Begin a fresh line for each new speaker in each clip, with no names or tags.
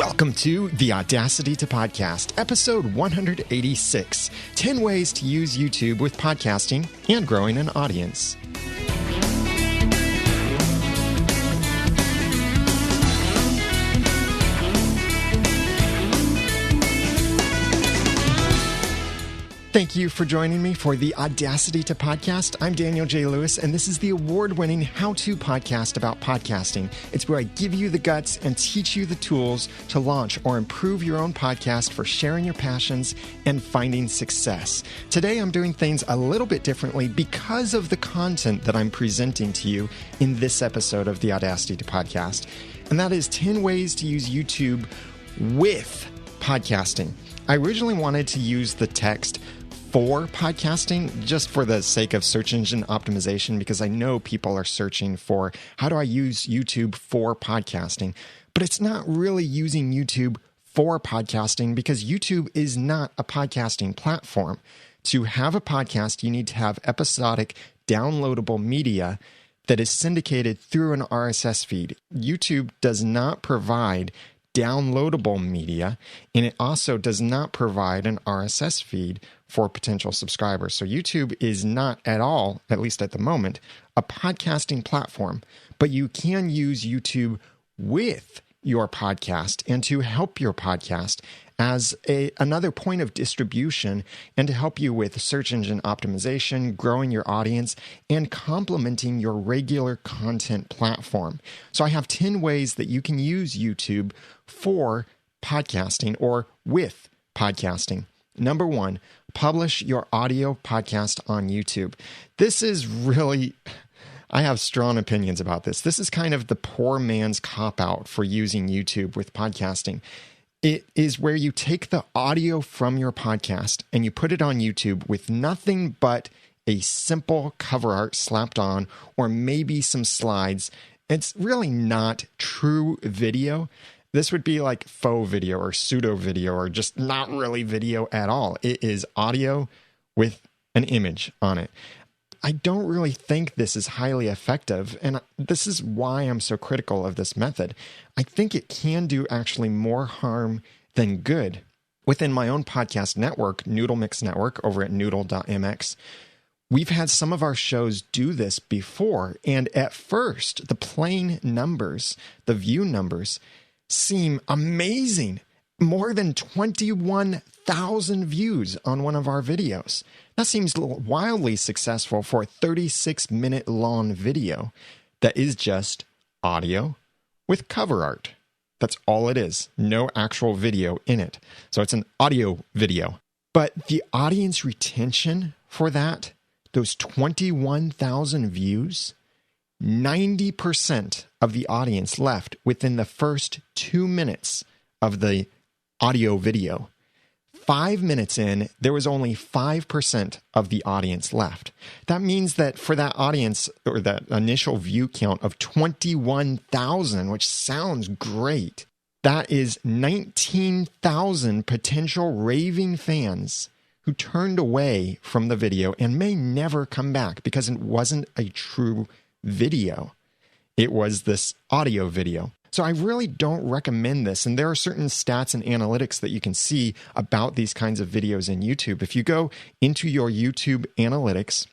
Welcome to the Audacity to Podcast, episode 186, 10 ways to use YouTube with podcasting and growing an audience. Thank you for joining me for the Audacity to Podcast. I'm Daniel J. Lewis, and this is the award-winning how-to podcast about podcasting. It's where I give you the guts and teach you the tools to launch or improve your own podcast for sharing your passions and finding success. Today, I'm doing things a little bit differently because of the content that I'm presenting to you in this episode of the Audacity to Podcast, and that is 10 ways to use YouTube with podcasting. I originally wanted to use the text for podcasting, just for the sake of search engine optimization, because I know people are searching for how do I use YouTube for podcasting, but it's not really using YouTube for podcasting because YouTube is not a podcasting platform. To have a podcast, you need to have episodic downloadable media that is syndicated through an RSS feed. YouTube does not provide downloadable media, and it also does not provide an RSS feed for potential subscribers. So YouTube is not at all, at least at the moment, a podcasting platform, but you can use YouTube with your podcast and to help your podcast as another point of distribution and to help you with search engine optimization, growing your audience, and complementing your regular content platform. So I have 10 ways that you can use YouTube for podcasting or with podcasting. Number 1, publish your audio podcast on YouTube. This is really, I have strong opinions about this. This is kind of the poor man's cop-out for using YouTube with podcasting. It is where you take the audio from your podcast and you put it on YouTube with nothing but a simple cover art slapped on or maybe some slides. It's really not true video. This would be like faux video or pseudo video or just not really video at all. It is audio with an image on it. I don't really think this is highly effective, and this is why I'm so critical of this method. I think it can do actually more harm than good. Within my own podcast network, Noodle.mx Network, over at Noodle.mx, we've had some of our shows do this before, and at first, the plain numbers, the view numbers, seem amazing. More than 21,000 views on one of our videos. That seems wildly successful for a 36-minute long video that is just audio with cover art. That's all it is. No actual video in it. So it's an audio video. But the audience retention for that, those 21,000 views, 90% of the audience left within the first 2 minutes of the audio video. 5 minutes in, there was only 5% of the audience left. That means that for that audience, or that initial view count of 21,000, which sounds great, that is 19,000 potential raving fans who turned away from the video and may never come back because it wasn't a true video. It was this audio video. So I really don't recommend this. And there are certain stats and analytics that you can see about these kinds of videos in YouTube. If you go into your YouTube analytics,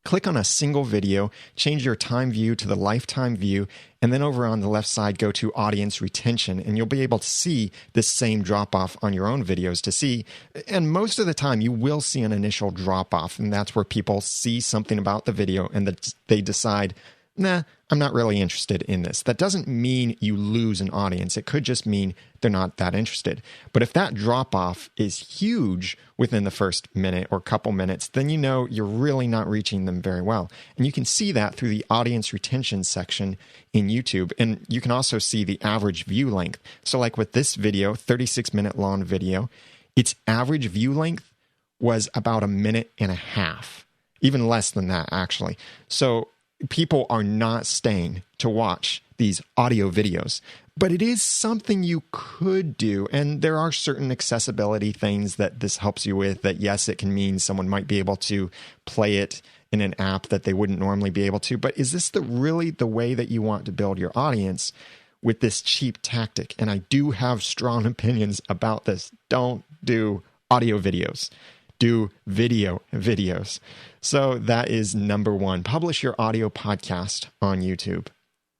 click on a single video, change your time view to the lifetime view, and then over on the left side, go to audience retention, and you'll be able to see this same drop-off on your own videos to see. And most of the time, you will see an initial drop-off, and that's where people see something about the video and that they decide, nah, I'm not really interested in this. That doesn't mean you lose an audience. It could just mean they're not that interested. But if that drop-off is huge within the first minute or couple minutes, then you know you're really not reaching them very well. And you can see that through the audience retention section in YouTube. And you can also see the average view length. So like with this video, 36-minute long video, its average view length was about 1.5 minutes, even less than that, actually. So people are not staying to watch these audio videos, but it is something you could do. And there are certain accessibility things that this helps you with that, yes, it can mean someone might be able to play it in an app that they wouldn't normally be able to. But is this really the way that you want to build your audience? with this cheap tactic. And I do have strong opinions about this. Don't do audio videos. Do video videos. So that is number one. Publish your audio podcast on YouTube,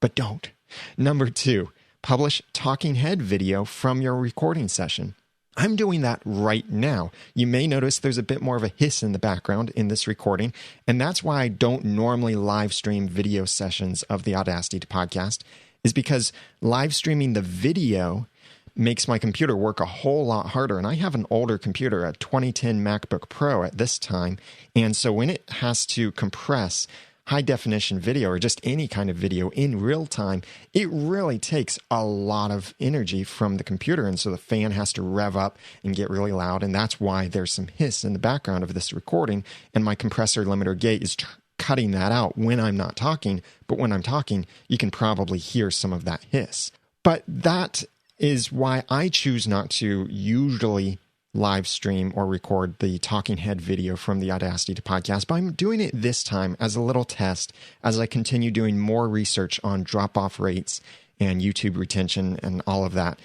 but don't. Number two, publish talking head video from your recording session. I'm doing that right now. You may notice there's a bit more of a hiss in the background in this recording, and that's why I don't normally live stream video sessions of the Audacity podcast, is because live streaming the video makes my computer work a whole lot harder. And I have an older computer, a 2010 MacBook Pro at this time. And so when it has to compress high definition video or just any kind of video in real time, it really takes a lot of energy from the computer. And so the fan has to rev up and get really loud. And that's why there's some hiss in the background of this recording. And my compressor limiter gate is cutting that out when I'm not talking. But when I'm talking, you can probably hear some of that hiss. But that is why I choose not to usually live stream or record the talking head video from the Audacity podcast, but I'm doing it this time as a little test as I continue doing more research on drop-off rates and YouTube retention and all of that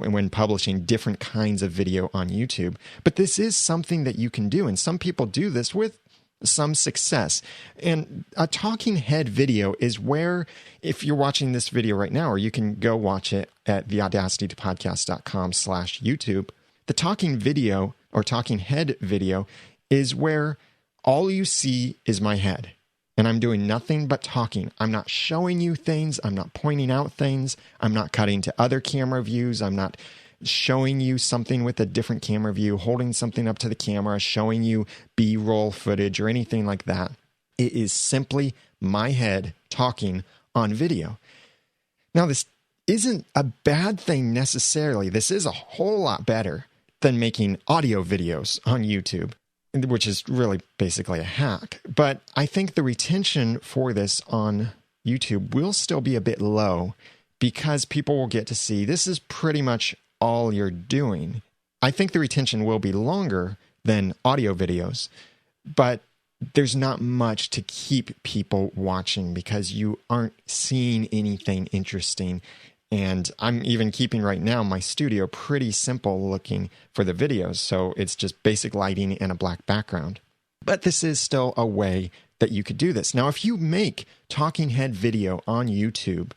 when publishing different kinds of video on YouTube. But this is something that you can do, and some people do this with some success. And a talking head video is where, if you're watching this video right now, or you can go watch it at theaudacitypodcast.com/YouTube, the talking video or talking head video is where all you see is my head. And I'm doing nothing but talking. I'm not showing you things. I'm not pointing out things. I'm not cutting to other camera views. I'm not showing you something with a different camera view, holding something up to the camera, showing you B-roll footage or anything like that. It is simply my head talking on video. Now, this isn't a bad thing necessarily. This is a whole lot better than making audio videos on YouTube, which is really basically a hack. But I think the retention for this on YouTube will still be a bit low because people will get to see this is pretty much all you're doing. I think the retention will be longer than audio videos, but there's not much to keep people watching because you aren't seeing anything interesting. And I'm even keeping right now my studio pretty simple looking for the videos. So it's just basic lighting and a black background. But this is still a way that you could do this. Now, if you make talking head video on YouTube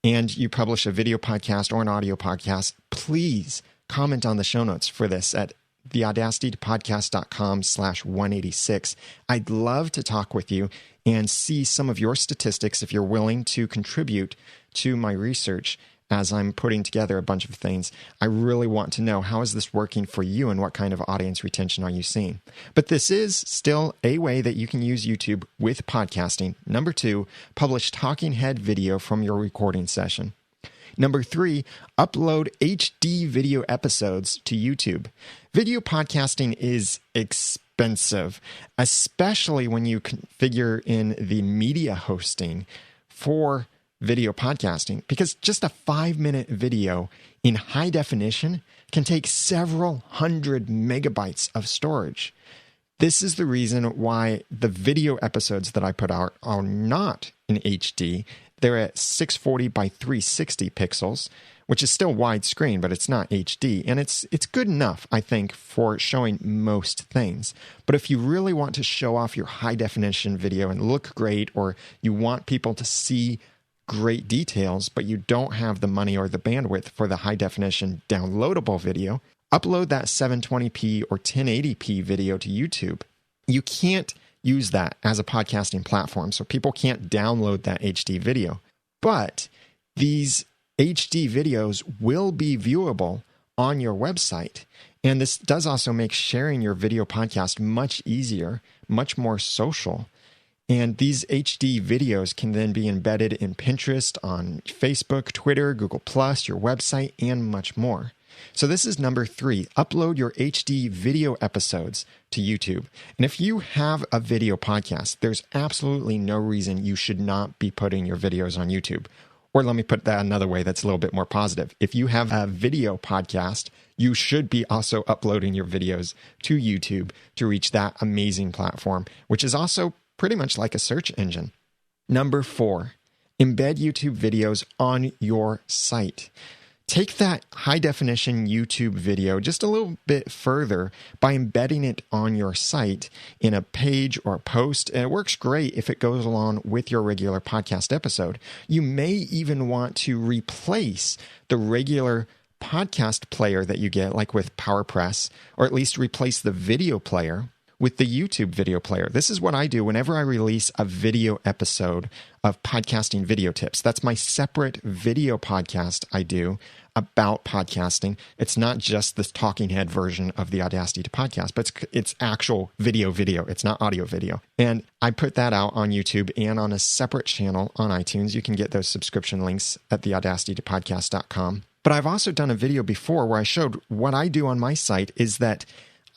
and you publish a video podcast or an audio podcast, please comment on the show notes for this at theaudacitypodcast.com/186. I'd love to talk with you and see some of your statistics if you're willing to contribute to my research as I'm putting together a bunch of things. I really want to know, how is this working for you and what kind of audience retention are you seeing? But this is still a way that you can use YouTube with podcasting. Number two, publish talking head video from your recording session. Number three, upload HD video episodes to YouTube. Video podcasting is expensive, especially when you configure in the media hosting for video podcasting, because just a 5-minute video in high definition can take several hundred megabytes of storage. This is the reason why the video episodes that I put out are not in HD. They're at 640 by 360 pixels, which is still widescreen, but it's not HD. And it's good enough, I think, for showing most things. But if you really want to show off your high definition video and look great, or you want people to see great details, but you don't have the money or the bandwidth for the high definition downloadable video, upload that 720p or 1080p video to YouTube. You can't use that as a podcasting platform, so people can't download that HD video. But these HD videos will be viewable on your website. And this does also make sharing your video podcast much easier, much more social. And these HD videos can then be embedded in Pinterest, on Facebook, Twitter, Google+, your website, and much more. So this is number three, upload your HD video episodes to YouTube. And if you have a video podcast, there's absolutely no reason you should not be putting your videos on YouTube. Or let me put that another way that's a little bit more positive. If you have a video podcast, you should be also uploading your videos to YouTube to reach that amazing platform, which is also pretty much like a search engine. Number four, Embed YouTube videos on your site. Take that high-definition YouTube video just a little bit further by embedding it on your site in a page or a post, and it works great if it goes along with your regular podcast episode. You may even want to replace the regular podcast player that you get, like with PowerPress, or at least replace the video player with the YouTube video player. This is what I do whenever I release a video episode of Podcasting Video Tips. That's my separate video podcast I do about podcasting. It's not just this talking head version of the Audacity to Podcast, but it's actual video. It's not audio video. And I put that out on YouTube and on a separate channel on iTunes. You can get those subscription links at theaudacitytopodcast.com. But I've also done a video before where I showed what I do on my site is that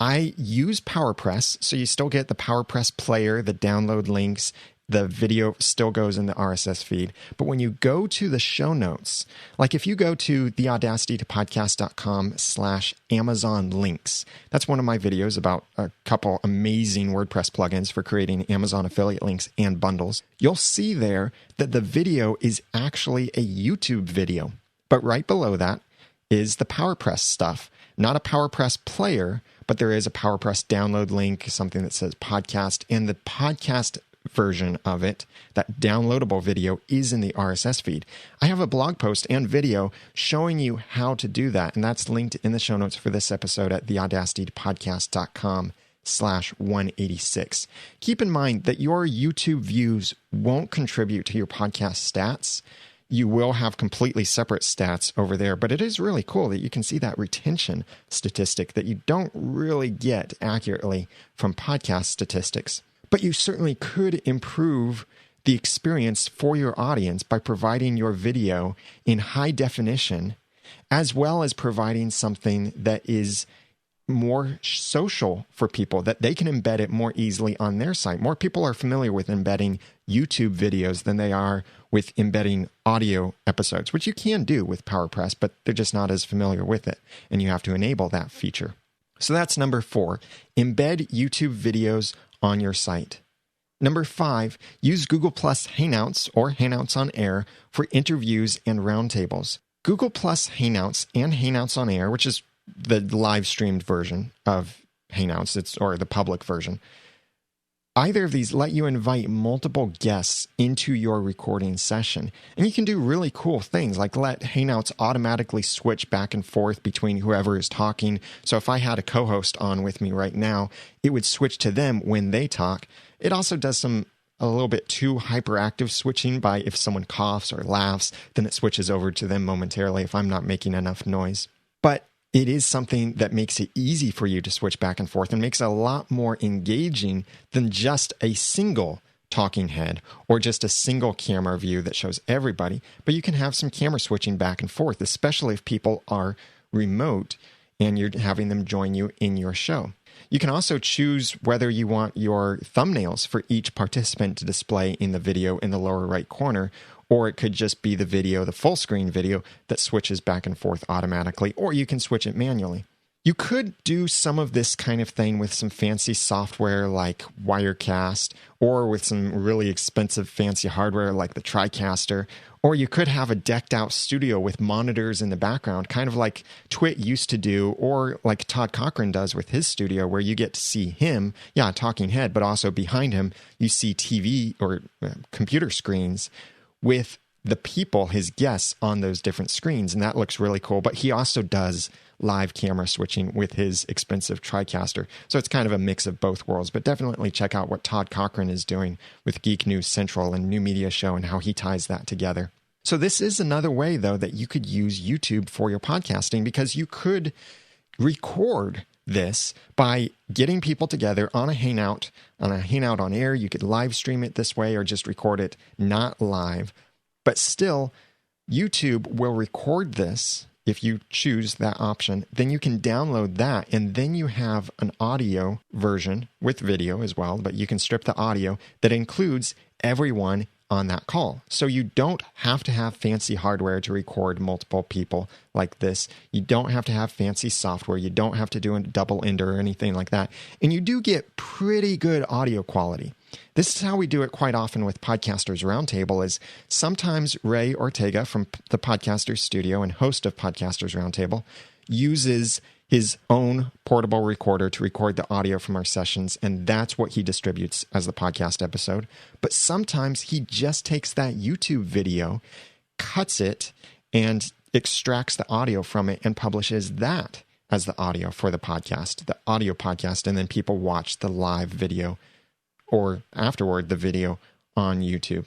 I use PowerPress, so you still get the PowerPress player, the download links, the video still goes in the RSS feed. But when you go to the show notes, like if you go to theaudacitytopodcast.com/Amazon links, that's one of my videos about a couple amazing WordPress plugins for creating Amazon affiliate links and bundles. You'll see there that the video is actually a YouTube video. But right below that is the PowerPress stuff. Not a PowerPress player, but there is a PowerPress download link, something that says podcast, and the podcast version of it, that downloadable video, is in the RSS feed. I have a blog post and video showing you how to do that, and that's linked in the show notes for this episode at theaudacitypodcast.com/186. Keep in mind that your YouTube views won't contribute to your podcast stats. You will have completely separate stats over there, but it is really cool that you can see that retention statistic that you don't really get accurately from podcast statistics. But you certainly could improve the experience for your audience by providing your video in high definition, as well as providing something that is more social for people, that they can embed it more easily on their site. More people are familiar with embedding YouTube videos than they are with embedding audio episodes, which you can do with PowerPress, but they're just not as familiar with it, and you have to enable that feature. So that's number 4, embed YouTube videos on your site. Number 5, use Google Plus Hangouts or Hangouts on Air for interviews and roundtables. Google Plus Hangouts and Hangouts on Air, which is the live streamed version of Hangouts, or the public version. Either of these let you invite multiple guests into your recording session. And you can do really cool things like let Hangouts automatically switch back and forth between whoever is talking. So if I had a co-host on with me right now, it would switch to them when they talk. It also does a little bit too hyperactive switching by if someone coughs or laughs, then it switches over to them momentarily if I'm not making enough noise. But it is something that makes it easy for you to switch back and forth and makes it a lot more engaging than just a single talking head or just a single camera view that shows everybody. But you can have some camera switching back and forth, especially if people are remote and you're having them join you in your show. You can also choose whether you want your thumbnails for each participant to display in the video in the lower right corner, or it could just be the video, the full screen video that switches back and forth automatically, or you can switch it manually. You could do some of this kind of thing with some fancy software like Wirecast, or with some really expensive fancy hardware like the TriCaster, or you could have a decked out studio with monitors in the background, kind of like Twit used to do, or like Todd Cochran does with his studio, where you get to see him, talking head, but also behind him, you see TV or computer screens with the people, his guests, on those different screens, and that looks really cool. But he also does live camera switching with his expensive TriCaster. So it's kind of a mix of both worlds, but definitely check out what Todd Cochran is doing with Geek News Central and New Media Show and how he ties that together. So this is another way, though, that you could use YouTube for your podcasting, because you could record this by getting people together on a Hangout on Air. You could live stream it this way or just record it not live. But still, YouTube will record this if you choose that option. Then you can download that, and then you have an audio version with video as well, but you can strip the audio that includes everyone on that call. So you don't have to have fancy hardware to record multiple people like this. You don't have to have fancy software. You don't have to do a double ender or anything like that. And you do get pretty good audio quality. This is how we do it quite often with Podcasters Roundtable is sometimes Ray Ortega from the Podcasters Studio and host of Podcasters Roundtable uses his own portable recorder to record the audio from our sessions, and that's what he distributes as the podcast episode. But sometimes he just takes that YouTube video, cuts it, and extracts the audio from it and publishes that as the audio for the podcast, the audio podcast, and then people watch the live video or afterward the video on YouTube.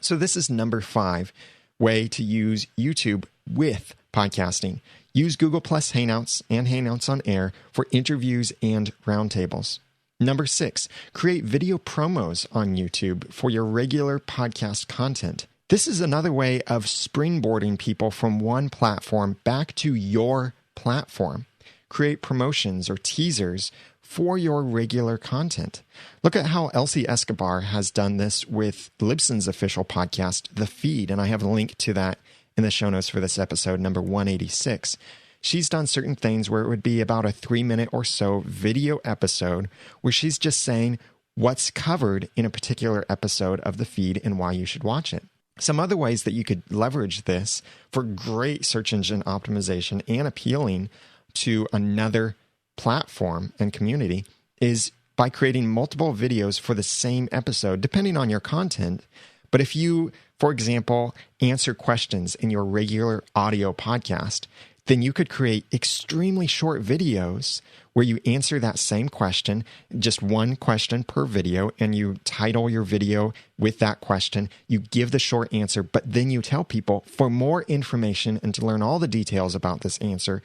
So this is number 5 way to use YouTube with podcasting. Use Google Plus Hangouts and Hangouts on Air for interviews and roundtables. Number 6, create video promos on YouTube for your regular podcast content. This is another way of springboarding people from one platform back to your platform. Create promotions or teasers for your regular content. Look at how Elsie Escobar has done this with Libsyn's official podcast, The Feed, and I have a link to that in the show notes for this episode, number 186. She's done certain things where it would be about a 3-minute or so video episode where she's just saying what's covered in a particular episode of The Feed and why you should watch it. Some other ways that you could leverage this for great search engine optimization and appealing to another platform and community is by creating multiple videos for the same episode, depending on your content. But if you, for example, answer questions in your regular audio podcast, then you could create extremely short videos where you answer that same question, just one question per video, and you title your video with that question. You give the short answer, but then you tell people for more information and to learn all the details about this answer,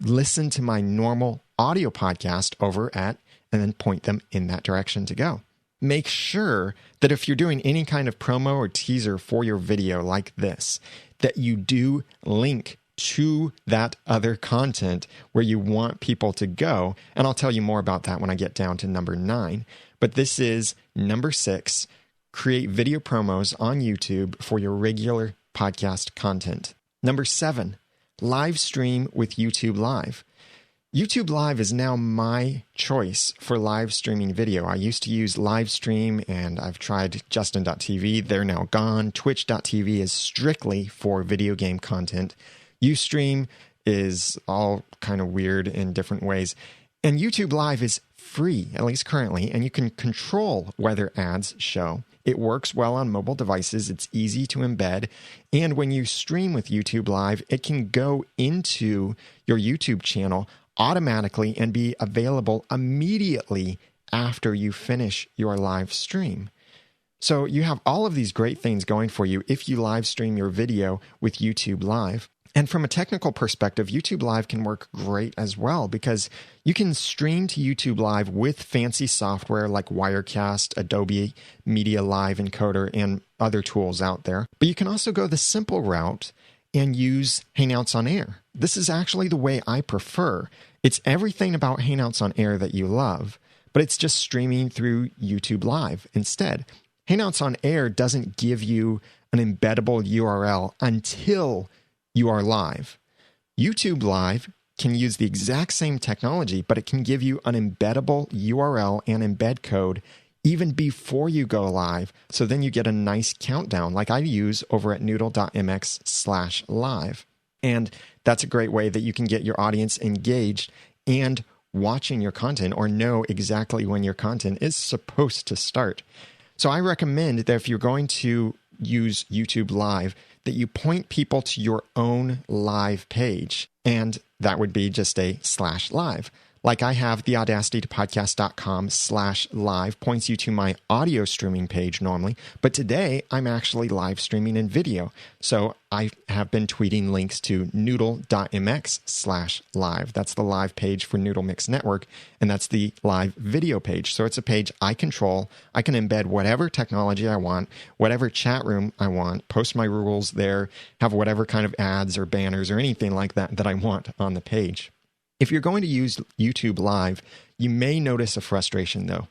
listen to my normal audio podcast over at, and then point them in that direction to go. Make sure that if you're doing any kind of promo or teaser for your video like this, that you do link to that other content where you want people to go. And I'll tell you more about that when I get down to number 9. But this is number 6, create video promos on YouTube for your regular podcast content. Number 7, live stream with YouTube Live. YouTube Live is now my choice for live streaming video. I used to use Livestream and I've tried Justin.tv. They're now gone. Twitch.tv is strictly for video game content. Ustream is all kind of weird in different ways. And YouTube Live is free, at least currently, and you can control whether ads show. It works well on mobile devices. It's easy to embed. And when you stream with YouTube Live, it can go into your YouTube channel automatically and be available immediately after you finish your live stream. So you have all of these great things going for you if you live stream your video with YouTube Live. And from a technical perspective, YouTube Live can work great as well because you can stream to YouTube Live with fancy software like Wirecast, Adobe Media Live Encoder, and other tools out there. But you can also go the simple route and use Hangouts on Air. This is actually the way I prefer. It's everything about Hangouts on Air that you love, but it's just streaming through YouTube Live instead. Hangouts on Air doesn't give you an embeddable URL until you are live. YouTube Live can use the exact same technology, but it can give you an embeddable URL and embed code even before you go live. So then you get a nice countdown like I use over at Noodle.mx/live. And that's a great way that you can get your audience engaged and watching your content or know exactly when your content is supposed to start. So I recommend that if you're going to use YouTube Live, that you point people to your own live page. And that would be just a /live. Like I have the audacitytopodcast.com/live points you to my audio streaming page normally, but today I'm actually live streaming in video. So I have been tweeting links to Noodle.mx/live. That's the live page for Noodle.mx Network, and that's the live video page. So it's a page I control. I can embed whatever technology I want, whatever chat room I want, post my rules there, have whatever kind of ads or banners or anything like that I want on the page. If you're going to use YouTube Live, you may notice a frustration though.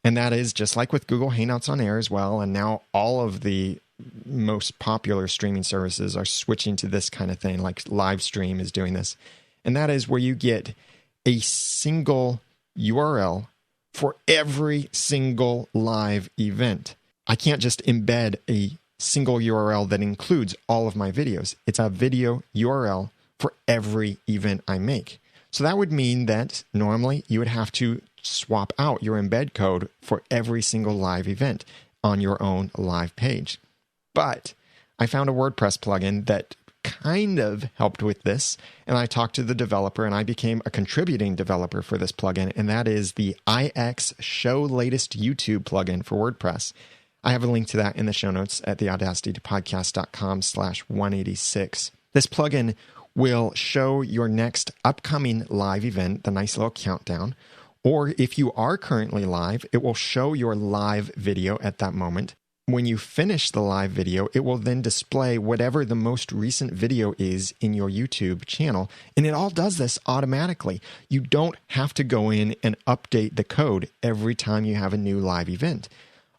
And that is just like with Google Hangouts on Air as well. And now all of the most popular streaming services are switching to this kind of thing, like Livestream is doing this. And that is where you get a single URL for every single live event. I can't just embed a single URL that includes all of my videos. It's a video URL for every event I make. So that would mean that normally you would have to swap out your embed code for every single live event on your own live page. But I found a WordPress plugin that kind of helped with this, and I talked to the developer and I became a contributing developer for this plugin, and that is the IX Show Latest YouTube plugin for WordPress. I have a link to that in the show notes at theaudacitytopodcast.com/186. This plugin will show your next upcoming live event, the nice little countdown, or if you are currently live, it will show your live video at that moment. When you finish the live video, it will then display whatever the most recent video is in your YouTube channel. And it all does this automatically. You don't have to go in and update the code every time you have a new live event.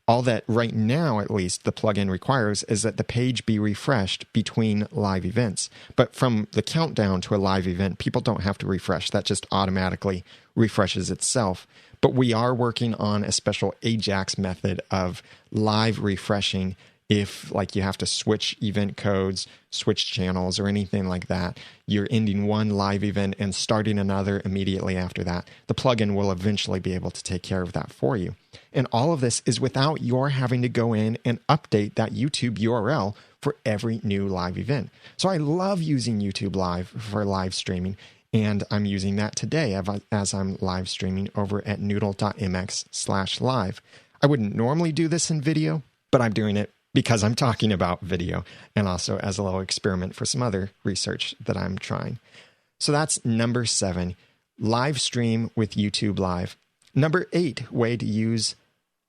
All that right now, at least, the plugin requires is that the page be refreshed between live events. But from the countdown to a live event, people don't have to refresh. That just automatically refreshes itself. But we are working on a special Ajax method of live refreshing if like you have to switch event codes, switch channels, or anything like that. You're ending one live event and starting another immediately after that. The plugin will eventually be able to take care of that for you. And all of this is without your having to go in and update that YouTube URL for every new live event. So I love using YouTube Live for live streaming, and I'm using that today as I'm live streaming over at Noodle.mx/live. I wouldn't normally do this in video, but I'm doing it because I'm talking about video and also as a little experiment for some other research that I'm trying. So that's number 7, live stream with YouTube Live. Number 8 way to use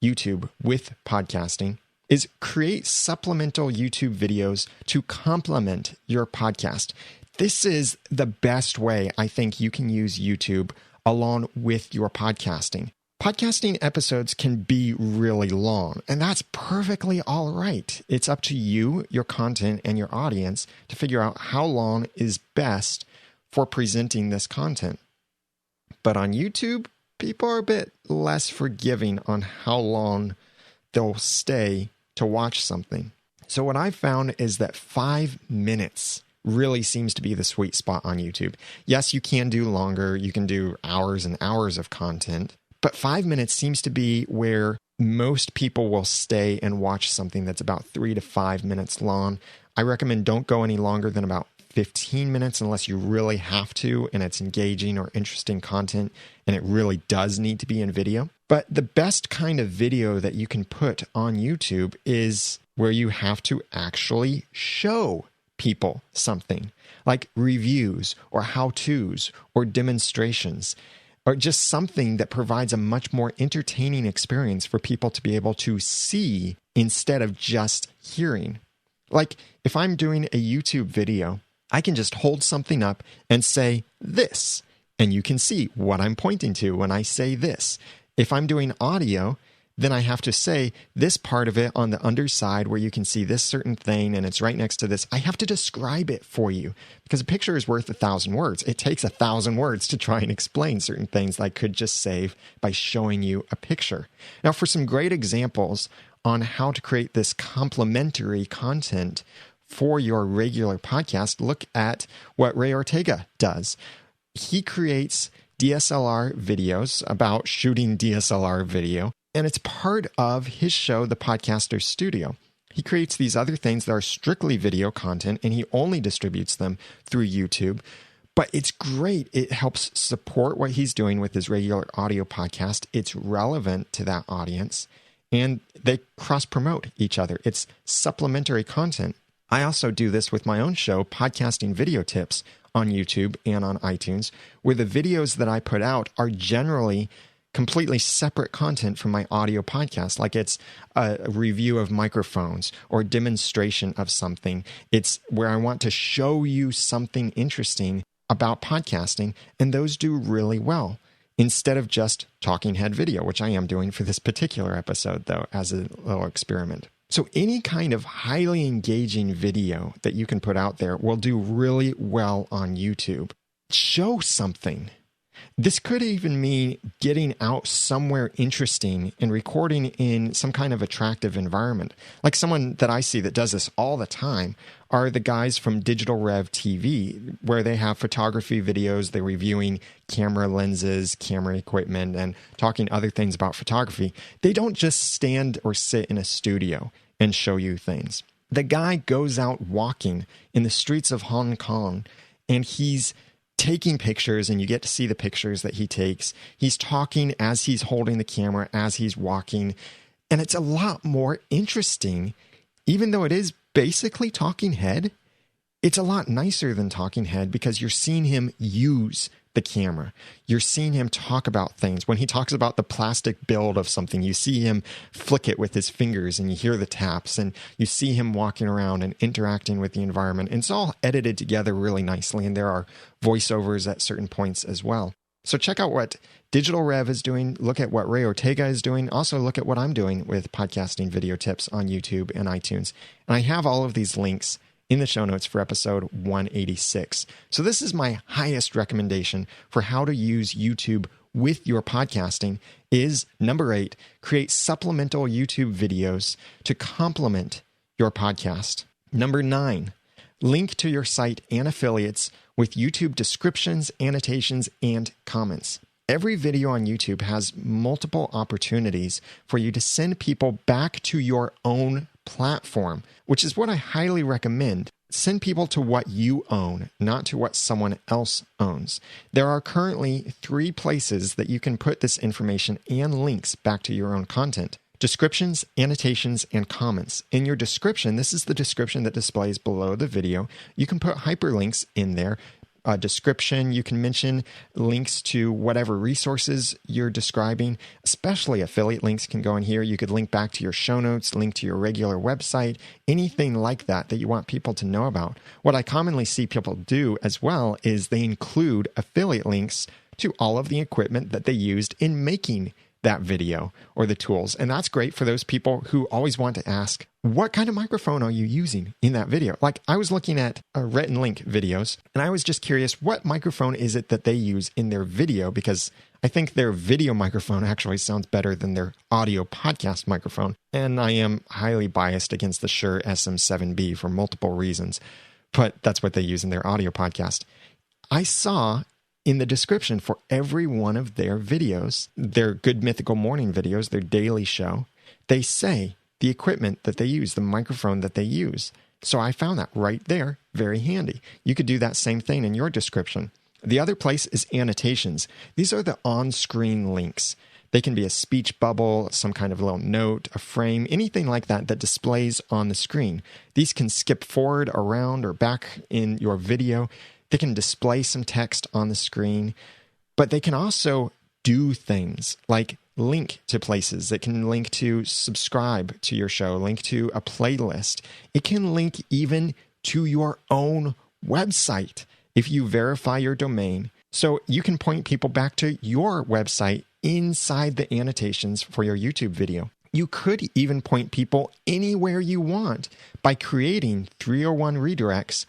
YouTube with podcasting is create supplemental YouTube videos to complement your podcast. This is the best way I think you can use YouTube along with your podcasting. Podcasting episodes can be really long, and that's perfectly all right. It's up to you, your content, and your audience to figure out how long is best for presenting this content. But on YouTube, people are a bit less forgiving on how long they'll stay to watch something. So what I've found is that 5 minutes really seems to be the sweet spot on YouTube. Yes, you can do longer. You can do hours and hours of content. But 5 minutes seems to be where most people will stay and watch something that's about 3 to 5 minutes long. I recommend don't go any longer than about 15 minutes unless you really have to and it's engaging or interesting content and it really does need to be in video. But the best kind of video that you can put on YouTube is where you have to actually show people something, like reviews or how-tos or demonstrations, or just something that provides a much more entertaining experience for people to be able to see instead of just hearing. Like if I'm doing a YouTube video, I can just hold something up and say this, and you can see what I'm pointing to when I say this. If I'm doing audio, then I have to say this part of it on the underside where you can see this certain thing and it's right next to this. I have to describe it for you because a picture is worth 1,000 words. It takes 1,000 words to try and explain certain things that I could just save by showing you a picture. Now, for some great examples on how to create this complementary content for your regular podcast, look at what Ray Ortega does. He creates DSLR videos about shooting DSLR video. And it's part of his show, The Podcaster Studio. He creates these other things that are strictly video content, and he only distributes them through YouTube. But it's great. It helps support what he's doing with his regular audio podcast. It's relevant to that audience, and they cross-promote each other. It's supplementary content. I also do this with my own show, Podcasting Video Tips, on YouTube and on iTunes, where the videos that I put out are generally completely separate content from my audio podcast, like it's a review of microphones or demonstration of something. It's where I want to show you something interesting about podcasting, and those do really well instead of just talking head video, which I am doing for this particular episode, though, as a little experiment. So any kind of highly engaging video that you can put out there will do really well on YouTube. Show something. This could even mean getting out somewhere interesting and recording in some kind of attractive environment. Like someone that I see that does this all the time are the guys from Digital Rev TV, where they have photography videos, they're reviewing camera lenses, camera equipment, and talking other things about photography. They don't just stand or sit in a studio and show you things. The guy goes out walking in the streets of Hong Kong, and he's taking pictures, and you get to see the pictures that he takes. He's talking as he's holding the camera, as he's walking. And it's a lot more interesting, even though it is basically talking head. It's a lot nicer than talking head because you're seeing him use the camera. You're seeing him talk about things. When he talks about the plastic build of something, you see him flick it with his fingers and you hear the taps and you see him walking around and interacting with the environment. And it's all edited together really nicely. And there are voiceovers at certain points as well. So check out what Digital Rev is doing. Look at what Ray Ortega is doing. Also look at what I'm doing with podcasting video tips on YouTube and iTunes. And I have all of these links in the show notes for episode 186. So this is my highest recommendation for how to use YouTube with your podcasting is number 8, create supplemental YouTube videos to complement your podcast. Number 9, link to your site and affiliates with YouTube descriptions, annotations, and comments. Every video on YouTube has multiple opportunities for you to send people back to your own platform, which is what I highly recommend. Send people to what you own, not to what someone else owns. There are currently 3 places that you can put this information and links back to your own content. Descriptions, annotations, and comments. In your description, this is the description that displays below the video. You can put hyperlinks in there. A description, you can mention links to whatever resources you're describing, especially affiliate links can go in here. You could link back to your show notes, link to your regular website, anything like that you want people to know about. What I commonly see people do as well is they include affiliate links to all of the equipment that they used in making that video or the tools. And that's great for those people who always want to ask, what kind of microphone are you using in that video? Like I was looking at Rhett and Link videos, and I was just curious, what microphone is it that they use in their video? Because I think their video microphone actually sounds better than their audio podcast microphone. And I am highly biased against the Shure SM7B for multiple reasons, but that's what they use in their audio podcast. I saw in the description for every one of their videos, their Good Mythical Morning videos, their daily show, they say the equipment that they use, the microphone that they use. So I found that right there, very handy. You could do that same thing in your description. The other place is annotations. These are the on-screen links. They can be a speech bubble, some kind of little note, a frame, anything like that that displays on the screen. These can skip forward, around, or back in your video. They can display some text on the screen, but they can also do things like link to places. It can link to subscribe to your show, link to a playlist. It can link even to your own website if you verify your domain. So you can point people back to your website inside the annotations for your YouTube video. You could even point people anywhere you want by creating 301 redirects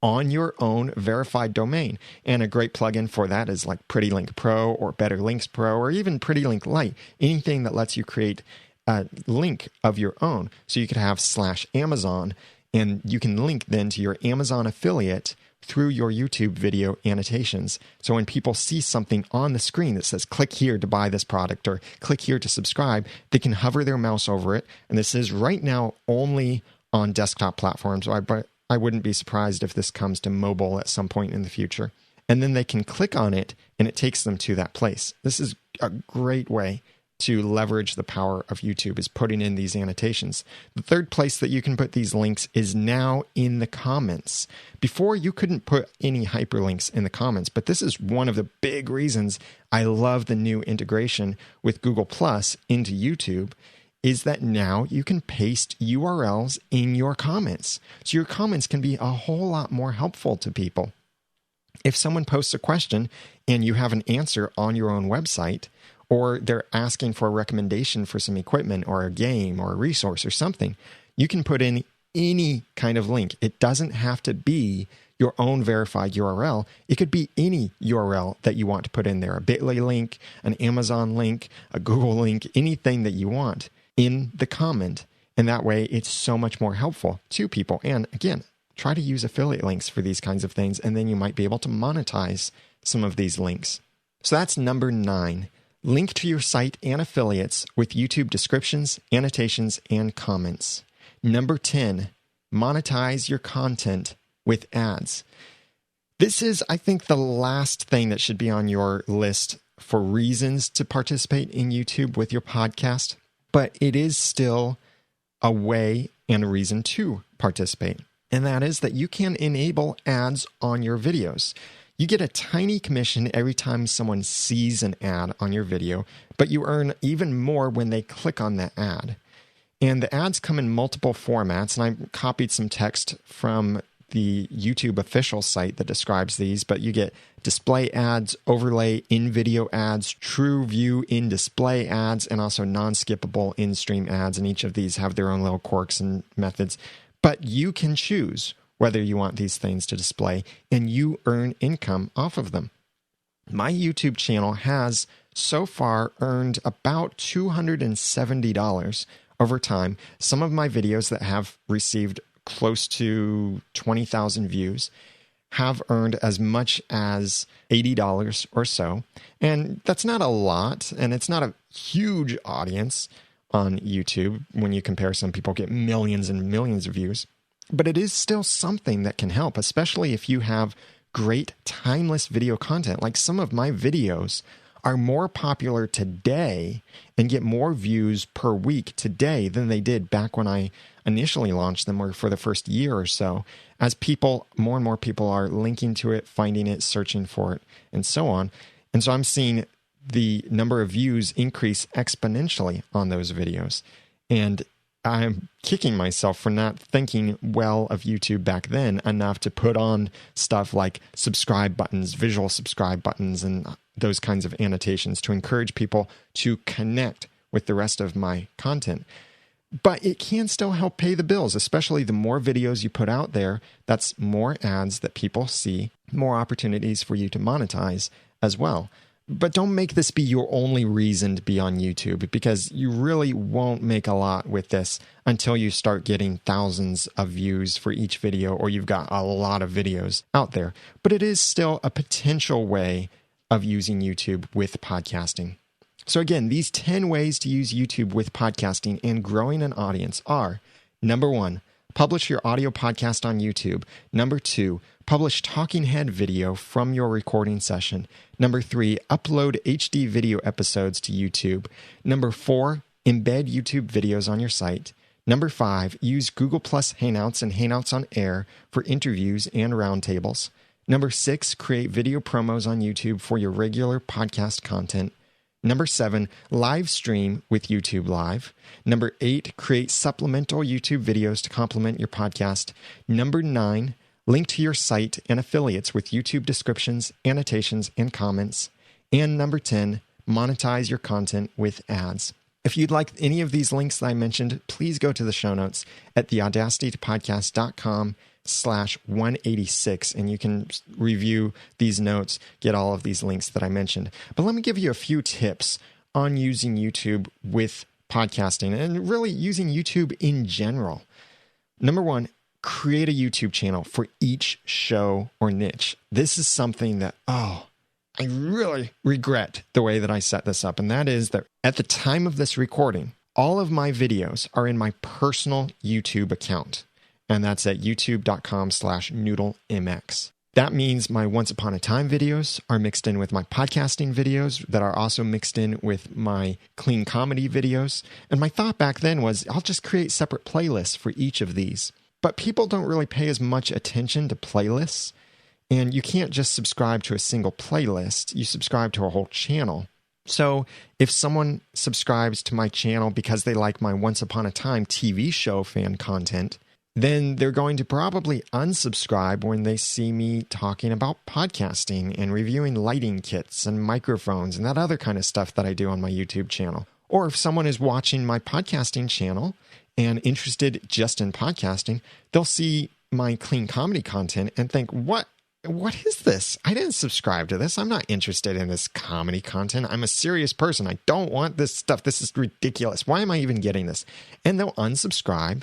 on your own verified domain. And a great plugin for that is like Pretty Link Pro or Better Links Pro or even Pretty Link Lite, anything that lets you create a link of your own. So you could have /Amazon, and you can link then to your Amazon affiliate through your YouTube video annotations. So when people see something on the screen that says, click here to buy this product or click here to subscribe, they can hover their mouse over it. And this is right now only on desktop platforms. So I wouldn't be surprised if this comes to mobile at some point in the future. And then they can click on it and it takes them to that place. This is a great way to leverage the power of YouTube, is putting in these annotations. The third place that you can put these links is now in the comments. Before, you couldn't put any hyperlinks in the comments, but this is one of the big reasons I love the new integration with Google Plus into YouTube, is that now you can paste URLs in your comments. So your comments can be a whole lot more helpful to people. If someone posts a question and you have an answer on your own website, or they're asking for a recommendation for some equipment or a game or a resource or something, you can put in any kind of link. It doesn't have to be your own verified URL. It could be any URL that you want to put in there, a Bitly link, an Amazon link, a Google link, anything that you want in the comment. And that way it's so much more helpful to people. And again, try to use affiliate links for these kinds of things, and then you might be able to monetize some of these links. So that's number 9. Link to your site and affiliates with YouTube descriptions, annotations, and comments. Number 10, monetize your content with ads. This is, I think, the last thing that should be on your list for reasons to participate in YouTube with your podcast, but it is still a way and a reason to participate. And that is that you can enable ads on your videos. You get a tiny commission every time someone sees an ad on your video, but you earn even more when they click on the ad. And the ads come in multiple formats, and I copied some text from the YouTube official site that describes these, but you get display ads, overlay in-video ads, true view in-display ads, and also non-skippable in-stream ads, and each of these have their own little quirks and methods. But you can choose whether you want these things to display, and you earn income off of them. My YouTube channel has so far earned about $270 over time. Some of my videos that have received close to 20,000 views have earned as much as $80 or so. And that's not a lot, and it's not a huge audience on YouTube when you compare. Some people get millions and millions of views. But it is still something that can help, especially if you have great timeless video content. Like some of my videos are more popular today and get more views per week today than they did back when I initially launched them, or for the first year or so, as more and more people are linking to it, finding it, searching for it, and so on. And so I'm seeing the number of views increase exponentially on those videos. And I'm kicking myself for not thinking well of YouTube back then enough to put on stuff like subscribe buttons, visual subscribe buttons, and those kinds of annotations to encourage people to connect with the rest of my content. But it can still help pay the bills, especially the more videos you put out there. That's more ads that people see, more opportunities for you to monetize as well. But don't make this be your only reason to be on YouTube, because you really won't make a lot with this until you start getting thousands of views for each video, or you've got a lot of videos out there. But it is still a potential way of using YouTube with podcasting. So again, these 10 ways to use YouTube with podcasting and growing an audience are: number 1, publish your audio podcast on YouTube. Number 2, publish talking head video from your recording session. Number 3, upload HD video episodes to YouTube. Number 4, embed YouTube videos on your site. Number 5, use Google Plus Hangouts and Hangouts on Air for interviews and roundtables. Number 6, create video promos on YouTube for your regular podcast content. Number 7, live stream with YouTube Live. Number 8, create supplemental YouTube videos to complement your podcast. Number 9, link to your site and affiliates with YouTube descriptions, annotations, and comments. And number 10, monetize your content with ads. If you'd like any of these links that I mentioned, please go to the show notes at theaudacitytopodcast.com/186, and you can review these notes, get all of these links that I mentioned. But let me give you a few tips on using YouTube with podcasting, and really using YouTube in general. Number 1, create a YouTube channel for each show or niche. This is something that, I really regret the way that I set this up. And that is that at the time of this recording, all of my videos are in my personal YouTube account. And that's at youtube.com/Noodle.mx. That means my Once Upon a Time videos are mixed in with my podcasting videos that are also mixed in with my clean comedy videos. And my thought back then was, I'll just create separate playlists for each of these. But people don't really pay as much attention to playlists. And you can't just subscribe to a single playlist. You subscribe to a whole channel. So if someone subscribes to my channel because they like my Once Upon a Time TV show fan content, then they're going to probably unsubscribe when they see me talking about podcasting and reviewing lighting kits and microphones and that other kind of stuff that I do on my YouTube channel. Or if someone is watching my podcasting channel and interested just in podcasting, they'll see my clean comedy content and think, what is this? I didn't subscribe to this. I'm not interested in this comedy content. I'm a serious person. I don't want this stuff. This is ridiculous. Why am I even getting this? And they'll unsubscribe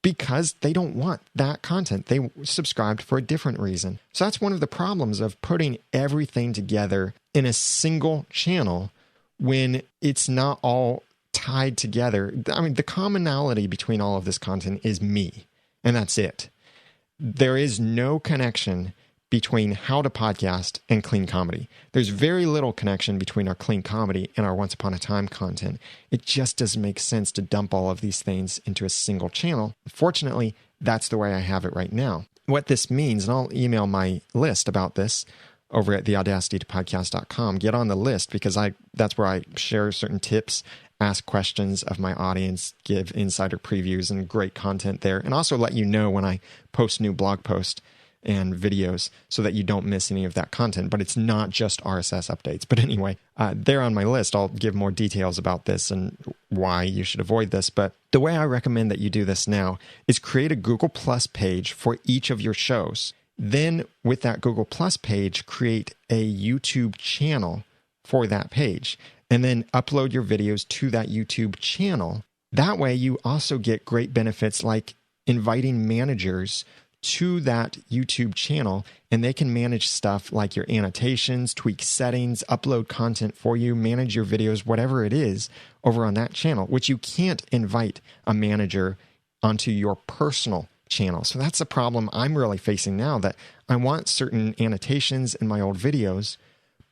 because they don't want that content. They subscribed for a different reason. So that's one of the problems of putting everything together in a single channel when it's not all tied together. I mean, the commonality between all of this content is me, and that's it. There is no connection between how to podcast and clean comedy. There's very little connection between our clean comedy and our Once Upon a Time content. It just doesn't make sense to dump all of these things into a single channel. Fortunately, that's the way I have it right now. What this means, and I'll email my list about this over at theaudacitytopodcast.com. Get on the list because that's where I share certain tips, ask questions of my audience, give insider previews and great content there, and also let you know when I post new blog posts and videos so that you don't miss any of that content. But it's not just RSS updates. But anyway, there on my list, I'll give more details about this and why you should avoid this. But the way I recommend that you do this now is create a Google Plus page for each of your shows. Then with that Google Plus page, create a YouTube channel for that page, and then upload your videos to that YouTube channel. That way you also get great benefits like inviting managers to that YouTube channel, and they can manage stuff like your annotations, tweak settings, upload content for you, manage your videos, whatever it is over on that channel, which you can't invite a manager onto your personal channel. So that's the problem I'm really facing now, that I want certain annotations in my old videos,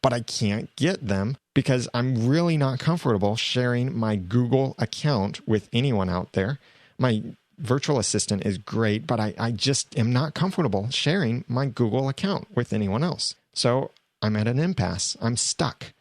but I can't get them because I'm really not comfortable sharing my Google account with anyone out there. My virtual assistant is great, but I just am not comfortable sharing my Google account with anyone else. So I'm at an impasse. I'm stuck.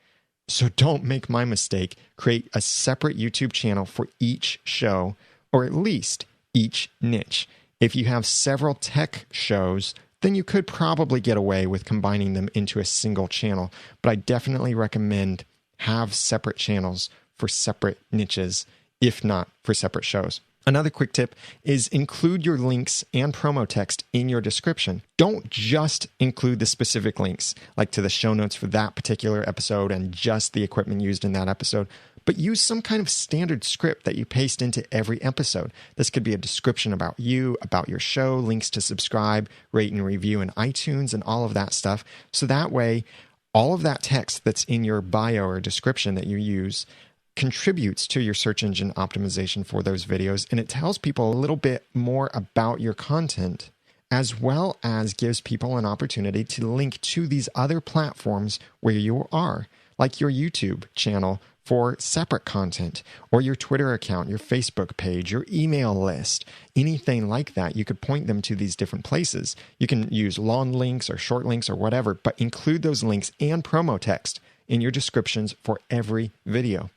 So don't make my mistake. Create a separate YouTube channel for each show, or at least each niche. If you have several tech shows, then you could probably get away with combining them into a single channel. But I definitely recommend have separate channels for separate niches, if not for separate shows. Another quick tip is include your links and promo text in your description. Don't just include the specific links, like to the show notes for that particular episode and just the equipment used in that episode, but use some kind of standard script that you paste into every episode. This could be a description about you, about your show, links to subscribe, rate and review in iTunes, and all of that stuff. So that way, all of that text that's in your bio or description that you use contributes to your search engine optimization for those videos, and it tells people a little bit more about your content, as well as gives people an opportunity to link to these other platforms where you are, like your YouTube channel for separate content, or your Twitter account, your Facebook page, your email list, anything like that. You could point them to these different places. You can use long links or short links or whatever, but include those links and promo text in your descriptions for every video.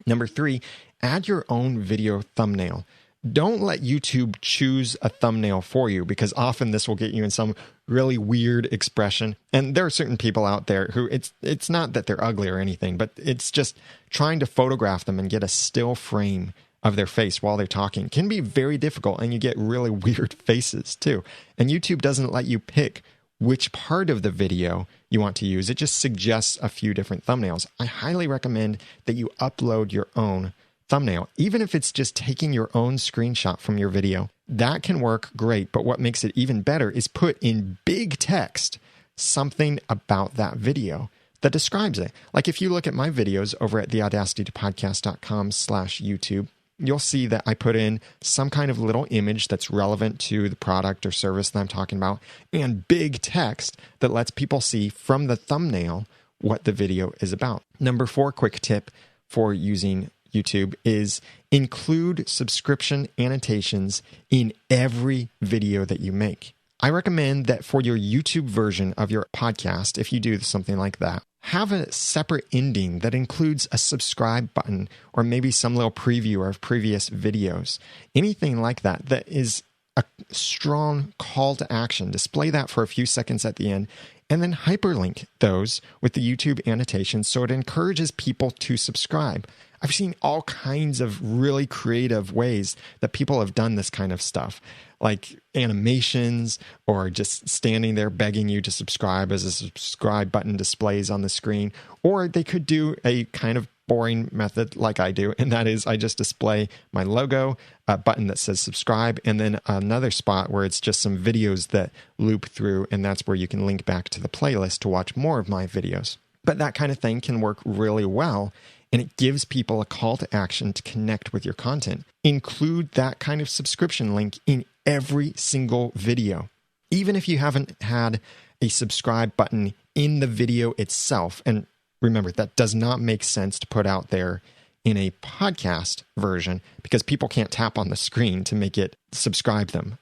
Number 3, add your own video thumbnail. Don't let YouTube choose a thumbnail for you, because often this will get you in some really weird expression. And there are certain people out there who it's not that they're ugly or anything, but it's just trying to photograph them and get a still frame of their face while they're talking can be very difficult, and you get really weird faces too. And YouTube doesn't let you pick which part of the video you want to use. It just suggests a few different thumbnails. I highly recommend that you upload your own thumbnail, even if it's just taking your own screenshot from your video. That can work great, but what makes it even better is put in big text something about that video that describes it. Like if you look at my videos over at theaudacitytopodcast.com/YouTube, you'll see that I put in some kind of little image that's relevant to the product or service that I'm talking about, and big text that lets people see from the thumbnail what the video is about. Number 4 quick tip for using YouTube is include subscription annotations in every video that you make. I recommend that for your YouTube version of your podcast, if you do something like that, have a separate ending that includes a subscribe button or maybe some little preview of previous videos. Anything like that that is a strong call to action. Display that for a few seconds at the end, and then hyperlink those with the YouTube annotations so it encourages people to subscribe. I've seen all kinds of really creative ways that people have done this kind of stuff, like animations or just standing there begging you to subscribe as a subscribe button displays on the screen. Or they could do a kind of boring method like I do, and that is I just display my logo, a button that says subscribe, and then another spot where it's just some videos that loop through, and that's where you can link back to the playlist to watch more of my videos. But that kind of thing can work really well, and it gives people a call to action to connect with your content. Include that kind of subscription link in every single video. Even if you haven't had a subscribe button in the video itself, and remember, that does not make sense to put out there in a podcast version because people can't tap on the screen to make it subscribe them.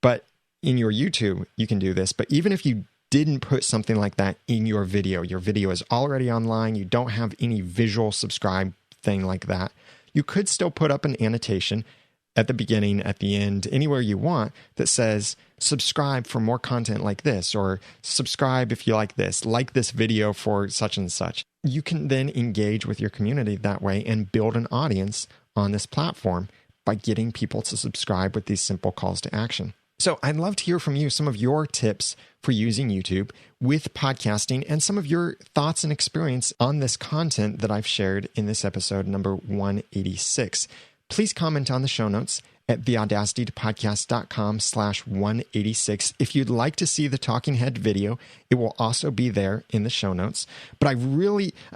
But in your YouTube, you can do this. But even if you didn't put something like that in your video is already online, you don't have any visual subscribe thing like that, you could still put up an annotation at the beginning, at the end, anywhere you want that says, subscribe for more content like this, or subscribe if you like this video for such and such. You can then engage with your community that way and build an audience on this platform by getting people to subscribe with these simple calls to action. So I'd love to hear from you some of your tips for using YouTube with podcasting and some of your thoughts and experience on this content that I've shared in this episode number 186. Please comment on the show notes at theaudacitytopodcast.com/186. If you'd like to see the talking head video, it will also be there in the show notes. But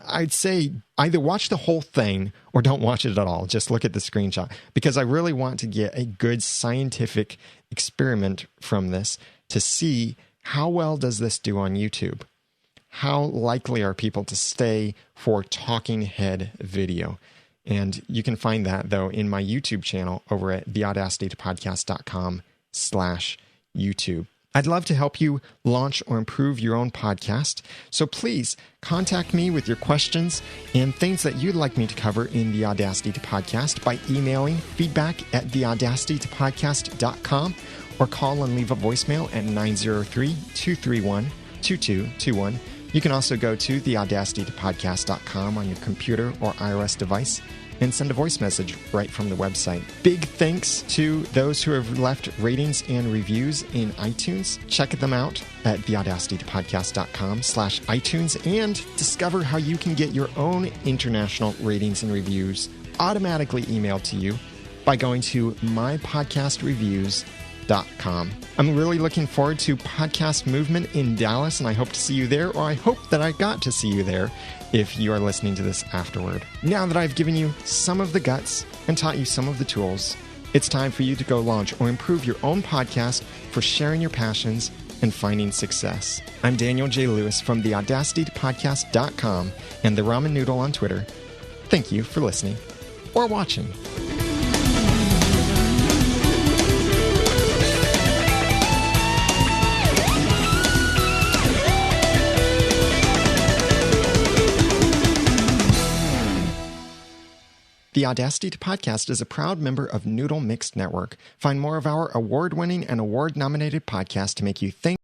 I'd say either watch the whole thing or don't watch it at all. Just look at the screenshot, because I really want to get a good scientific experiment from this to see how well does this do on YouTube. How likely are people to stay for talking head video? And you can find that, though, in my YouTube channel over at theaudacitytopodcast.com/YouTube. I'd love to help you launch or improve your own podcast. So please contact me with your questions and things that you'd like me to cover in the Audacity to Podcast by emailing feedback@theaudacitytopodcast.com or call and leave a voicemail at 903-231-2221. You can also go to theaudacitytopodcast.com on your computer or iOS device and send a voice message right from the website. Big thanks to those who have left ratings and reviews in iTunes. Check them out at theaudacitytopodcast.com/iTunes and discover how you can get your own international ratings and reviews automatically emailed to you by going to mypodcastreviews.com. I'm really looking forward to Podcast Movement in Dallas, and I hope to see you there, or I hope that I got to see you there if you are listening to this afterward. Now that I've given you some of the guts and taught you some of the tools, it's time for you to go launch or improve your own podcast for sharing your passions and finding success. I'm Daniel J. Lewis from theaudacitypodcast.com and the Ramen Noodle on Twitter. Thank you for listening or watching. The Audacity to Podcast is a proud member of Noodle.mx Network. Find more of our award-winning and award-nominated podcasts to make you think,